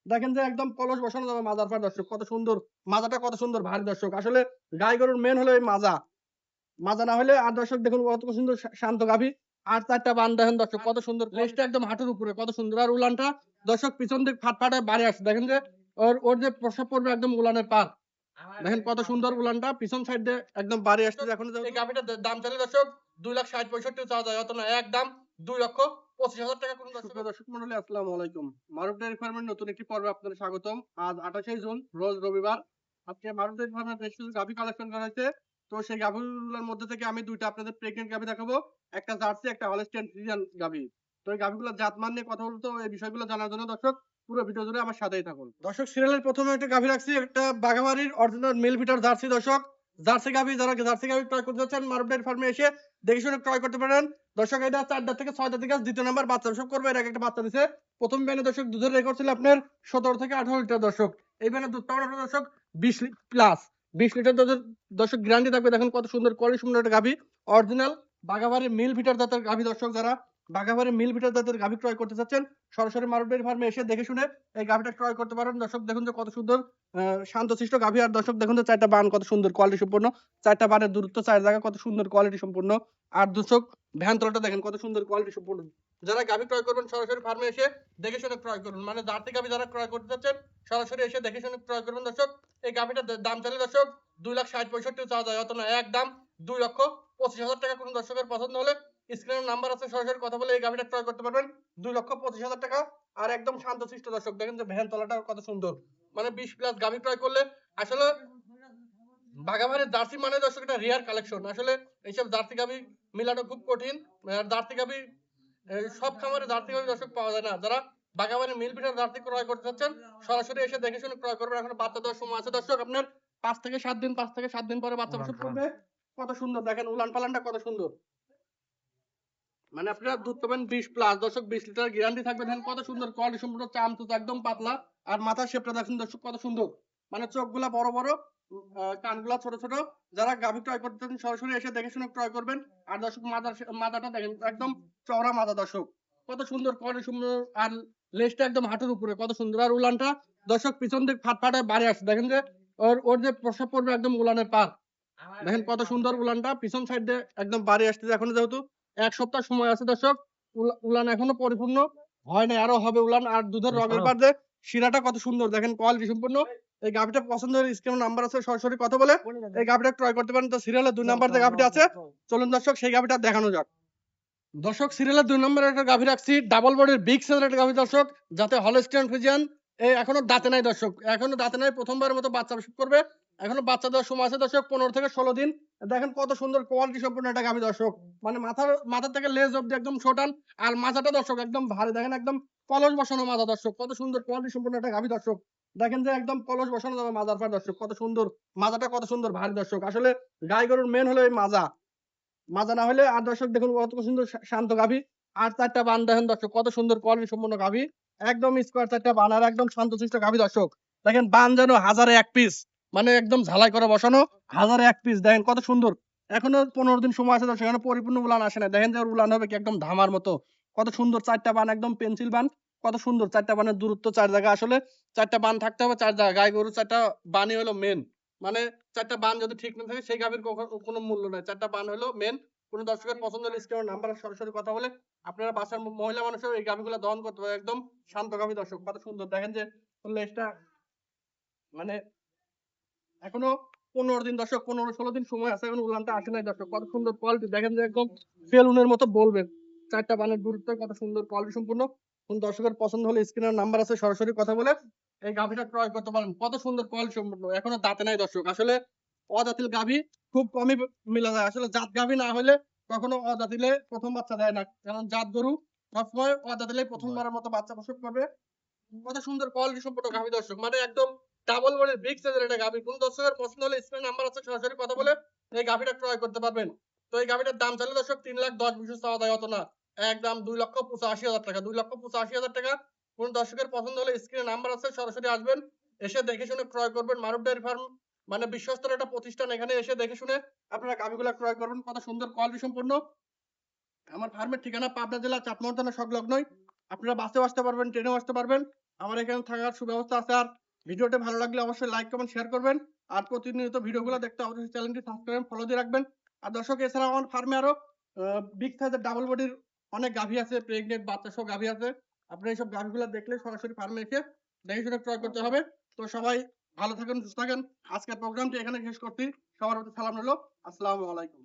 দেখেন যে একদম কলস বসানো যাবে মাজার পর দর্শক, কত সুন্দর মাজাটা, কত সুন্দর ভারী দর্শক। আসলে গাই গরুর মেন হলো এই মাজা। মাজা না হলে আর দর্শক দেখুন কত সুন্দর শান্ত গাভী। আর ৪ টা বান দেখেন দর্শক কত সুন্দর। লেজটা একদম হাঁটুর উপরে কত সুন্দর। আর উলানটা দর্শক পিছন দিক ফাটফাটে বাড়ি আসছে। দেখেন যে ওর যে প্রসাব পড়বে একদম উলানের পার। দেখেন কত সুন্দর উলানটা পিছন সাইড দিয়ে একদম বাড়ি আসছে। এখন এই গাভীটার দাম চাইলে দর্শক 2,60,65 চাওয়া যায়, অত না একদম 2,25,000 টাকা। কোন দর্শক মন্ডলী আসসালামু আলাইকুম। মারুফ ডেয়ারি ফার্মের নতুন একটি পর্বে আপনাদের স্বাগতম। আজ 28 জুন রোজ রবিবার। আজকে মারুফ ডেয়ারি ফার্মের বেশ কিছু গাভী কালেকশন করা হয়েছে। তো সেই গাভীগুলোর মধ্যে থেকে আমি দুইটা আপনাদের প্রেগনেন্ট গাভী দেখাবো, একটা জার্সি, একটা হলস্টিয়ান ফ্রিজিয়ান গাভী। তো এই গাভীগুলোর জাতমান নিয়ে কথা বলতে, এই বিষয়গুলো জানার জন্য দর্শক পুরো ভিডিও জুড়ে আমার সাথেই থাকুন। দর্শক সিরিয়ালের প্রথমে একটা গাভী রাখছি, একটা বাঘাবাড়ির অরিজিনাল মিল ভিটার জার্সি দর্শক। জার্সি গাভী, যারা জার্সি গাভী ক্রয় করতে চাচ্ছেন মারুফ ডেয়ারি ফার্মে এসে দেখে শুনে ক্রয় করতে পারেন দর্শক। এটা ৪ দাঁত থেকে ৬ দাঁত থেকে দ্বিতীয় নাম্বার বাচ্চা প্রসব করবে। এর আগে একটা বাচ্চা দিছে। প্রথম ব্যানে দর্শক দুধের রেকর্ড ছিল আপনার ১৭ থেকে ১৮ লিটার দর্শক। এই ব্যানে দুধ পাবেন আপনার দর্শক ২০ প্লাস ২০ লিটার দুধের দর্শক গ্যারান্টি থাকবে। দেখেন কত সুন্দর কোয়ালিটি সম্পন্ন একটা গাভী, অরিজিনাল বাঘাবাড়ি মিল ভিটার জাতের গাভী দর্শক। যারা বাঘাবাড়ি মিল ভিটার জাতের গাভী ক্রয় করতে চাচ্ছেন সরাসরি মারুফ ডেয়ারি ফার্মে এসে দেখে শুনে এই গাভীটা ক্রয় করতে পারেন দর্শক। দেখুন যে কত সুন্দর শান্তশিষ্ট গাভী। আর দর্শক দেখুন যে ৪টা বান কত সুন্দর কোয়ালিটি সম্পন্ন। ৪টা বানের দূরত্ব ৪ জায়গা কত সুন্দর কোয়ালিটি সম্পন্ন। আর দর্শক ভ্যান তলাটা দেখেন কত সুন্দর কোয়ালিটি সম্পন্ন। যারা গাভী ক্রয় করবেন সরাসরি ফার্মে এসে দেখে শুনে ক্রয় করুন। মানে জার্সি গাভী যারা ক্রয় করতে চাচ্ছেন সরাসরি এসে দেখে শুনে ক্রয় করবেন দর্শক। এই গাভীটার দাম চাইলে দর্শক 2,60,65 চাওয়া যায়, অত না একদম 2,25,000 টাকা। কোন দর্শকের পছন্দ হলে স্ক্রিনের নাম্বার আছে, সরাসরি কথা বলে এই গাভীটা ক্রয় করতে পারবেন 2,25,000 টাকা। আর একদম শান্তশিষ্ট দর্শক, দেখেন যে ভ্যান তলাটা কত সুন্দর। মানে 20 প্লাস গাভী ক্রয় করলে আসলে বাঘাবাড়ির জার্সি মানে দর্শক এটা রেয়ার কালেকশন। আসলে এইসব জার্সি গাভী মিলানো খুব কঠিন। আর জার্সি গাভী সব খামারে জার্সি গাভী দর্শক পাওয়া যায় না। যারা বাঘাবাড়ির মিল পিটার জার্সি ক্রয় করতে চাচ্ছেন সরাসরি এসে দেখে শুনে ক্রয় করবেন। এখন বাচ্চা দেওয়ার সময় আছে দর্শক আপনার 5 থেকে 7 দিন পরে বাচ্চা প্রসব করবে। কত সুন্দর দেখেন উলান পালানটা কত সুন্দর। মানে আপনারা দুধ পাবেন 20 প্লাস দর্শক, 20 লিটার গ্যারান্টি থাকবে। দেখেন কত সুন্দর কোয়ালিটি সম্পূর্ণ, চামচুচ একদম পাতলা। আর মাথার শেপটা দেখেন দর্শক কত সুন্দর। মানে চোখগুলা বড় বড়, কানগুলা ছোট ছোট। যারা গাভী ক্রয় করতে চান সরাসরি এসে দেখে শুনে ক্রয় করবেন। আর দর্শক মাথাটা দেখেন একদম চওড়া মাথা দর্শক, কত সুন্দর কোয়ালিটি সুন্দর। আর লেজটা একদম হাঁটুর উপরে কত সুন্দর। আর উলানটা দর্শক পিছন দিক ফাটফাটে বাড়ি আসছে। দেখেন যে ওর যে প্রসাব পড়বে একদম উলানের পার। দেখেন কত সুন্দর উলানটা পিছন সাইড দিয়ে একদম বাড়ি আসতেছে। এখনো যেহেতু ১ সপ্তাহ সময় আছে দর্শক, উলান এখনো পরিপূর্ণ হয় নাই, আরো হবে উলান। আর দুধের রগের পার দিয়ে শিরাটা কত সুন্দর দেখেন কোয়ালিটি সম্পন্ন। এই গাভীটা পছন্দ হলে স্ক্রিনে নাম্বার আছে, সরাসরি কথা বলে এই গাভীটা ক্রয় করতে পারেন। তো সিরিয়ালের ২ নাম্বার যে গাভীটা আছে, চলুন দর্শক সেই গাভীটা দেখানো যাক। দর্শক সিরিয়ালের ২ নম্বরে একটা গাভী রাখছি, ডাবল বডির বিগ সাইজের একটা গাভী দর্শক, যাতে হলস্টিয়ান ফ্রিজিয়ান। এখনো দাঁতে নাই দর্শক, এখনো দাঁতে নাই, প্রথমবারের মতো বাচ্চা প্রসব করবে। এখনো বাচ্চা দেওয়ার সময় আছে দর্শক ১৫ থেকে ১৬ দিন। দেখেন কত সুন্দর কোয়ালিটি সম্পন্ন একটা গাভী দর্শক। মানে মাথা থেকে লেজ অব্দি একদম শোটান। আর মাথাটা দর্শক একদম ভারী, দেখেন একদম কলস বসানো মাজা দর্শক, কত সুন্দর কোয়ালিটি সম্পন্ন একটা গাভী দর্শক। দেখেন যে একদম কলস বসানো যাবে মাজার পর দর্শক, কত সুন্দর মাজাটা, কত সুন্দর ভারী দর্শক। আসলে গাই গরুর মেন হলো এই মাজা। মাজা না হলে আর দর্শক দেখুন কত সুন্দর শান্ত গাভী। আর ৪ টা বান দেখেন দর্শক কত সুন্দর কোয়ালিটি সম্পন্ন গাভী। একদম স্কোয়ার ৪ টা বান আর একদম শান্তশিষ্ট গাভী দর্শক। দেখেন বান যেন হাজারে ১ পিস, মানে একদম ঝালাই করে বসানো, হাজারে ১ পিস। দেখেন কত সুন্দর। এখনো ১৫ দিন সময় আছে দর্শক, এখনো পরিপূর্ণ উলান আসে নাই। দেখেন যে ওর উলান হবে কি একদম ধামার মতো। কত সুন্দর ৪ টা বান, একদম পেন্সিল বান। কত সুন্দর ৪ টা বানের দূরত্ব ৪ জায়গা। আসলে ৪ টা বান থাকতে হবে ৪ জায়গায়। গাই গরুর ৪ টা বানই হলো মেন। মানে ৪ টা বান যদি ঠিক না থাকে সেই গাভীর কোনো মূল্য নাই। ৪ টা বান হলো মেন। কোন দর্শকের পছন্দ হলে স্ক্রিনের নাম্বারে সরাসরি কথা বলে আপনারা বাসার মহিলা মানুষও এই গাভীগুলো দহন করতে পারে। একদম শান্ত গাভী দর্শক, কত সুন্দর। দেখেন যে লেজটা মানে এখনো ১৫ দিন দর্শক, ১৫-১৬ দিন সময় আছে, এখন উলানটা আসে নাই দর্শক। কত সুন্দর কোয়ালিটি দেখেন যে একদম সেলুনের মতো বলবেন। ৪ টা বানের দূরত্ব কত সুন্দর কোয়ালিটি সম্পূর্ণ। কোন দর্শকের পছন্দ হলে স্ক্রিনের নাম্বার আছে, সরাসরি কথা বলে এই গাভীটা ক্রয় করতে পারেন। কত সুন্দর কোয়ালিটি সম্পূর্ণ, এখনো দাঁতে নাই দর্শক। আসলে অজাতিল গাভী খুব কমই মিলা যায়। আসলে জাত গাভী না হলে কখনো অজাতিলে প্রথম বাচ্চা দেয় না। কারণ জাত গরু সবসময় অজাতিলে প্রথমবারের মতো বাচ্চা প্রসব করবে। কত সুন্দর কোয়ালিটি সম্পন্ন গাভী দর্শক। মানে একদম ডাবল বডির বিগ সাইজের একটা গাভী। কোন দর্শকের পছন্দ হলে স্ক্রিনে নাম্বার আছে, সরাসরি কথা বলে এই গাভীটা ক্রয় করতে পারবেন। তো এই গাভীটার দাম চাইলে দর্শক ৩,১০,২০ চাওয়া যায়, অত না একদম 2,85,000 টাকা, 2,85,000 টাকা। কোন দর্শকের পছন্দ হলে স্ক্রিনে নাম্বার আছে, সরাসরি আসবেন, এসে দেখে শুনে ক্রয় করবেন। মারুফ ডেয়ারি ফার্ম মানে বিশ্বস্ত একটা প্রতিষ্ঠান। এখানে এসে দেখে শুনে আপনারা গাভীগুলা ক্রয় করবেন। কত সুন্দর কোয়ালিটি সম্পন্ন। আমার ফার্মের ঠিকানা পাবনা জেলা চাটমোহর থানা সংলগ্নই। আপনারা বাসেও আসতে পারবেন, ট্রেনেও আসতে পারবেন। আমার এখানে থাকার সুব্যবস্থা আছে। আর ভিডিওটি ভালো লাগলে অবশ্যই লাইক, কমেন্ট, শেয়ার করবেন। আর প্রতিনিয়ত ভিডিওগুলো দেখতে অবশ্যই চ্যানেলটি সাবস্ক্রাইব, ফলো দিয়ে রাখবেন। আর দর্শক এছাড়াও আমার ফার্মে আরো বিগ সাইজের ডাবল বডির অনেক গাভী আছে, প্রেগনেন্ট বাচ্চা সহ গাভী আছে। আপনারা এইসব গাভীগুলো দেখলে সরাসরি ফার্মে এসে দেখে শুনে ক্রয় করতে হবে। তো সবাই ভালো থাকেন, সুস্থ থাকেন। আজকের প্রোগ্রামটি এখানে শেষ করছি। সবার প্রতি সালাম রইলো। আসসালামু আলাইকুম।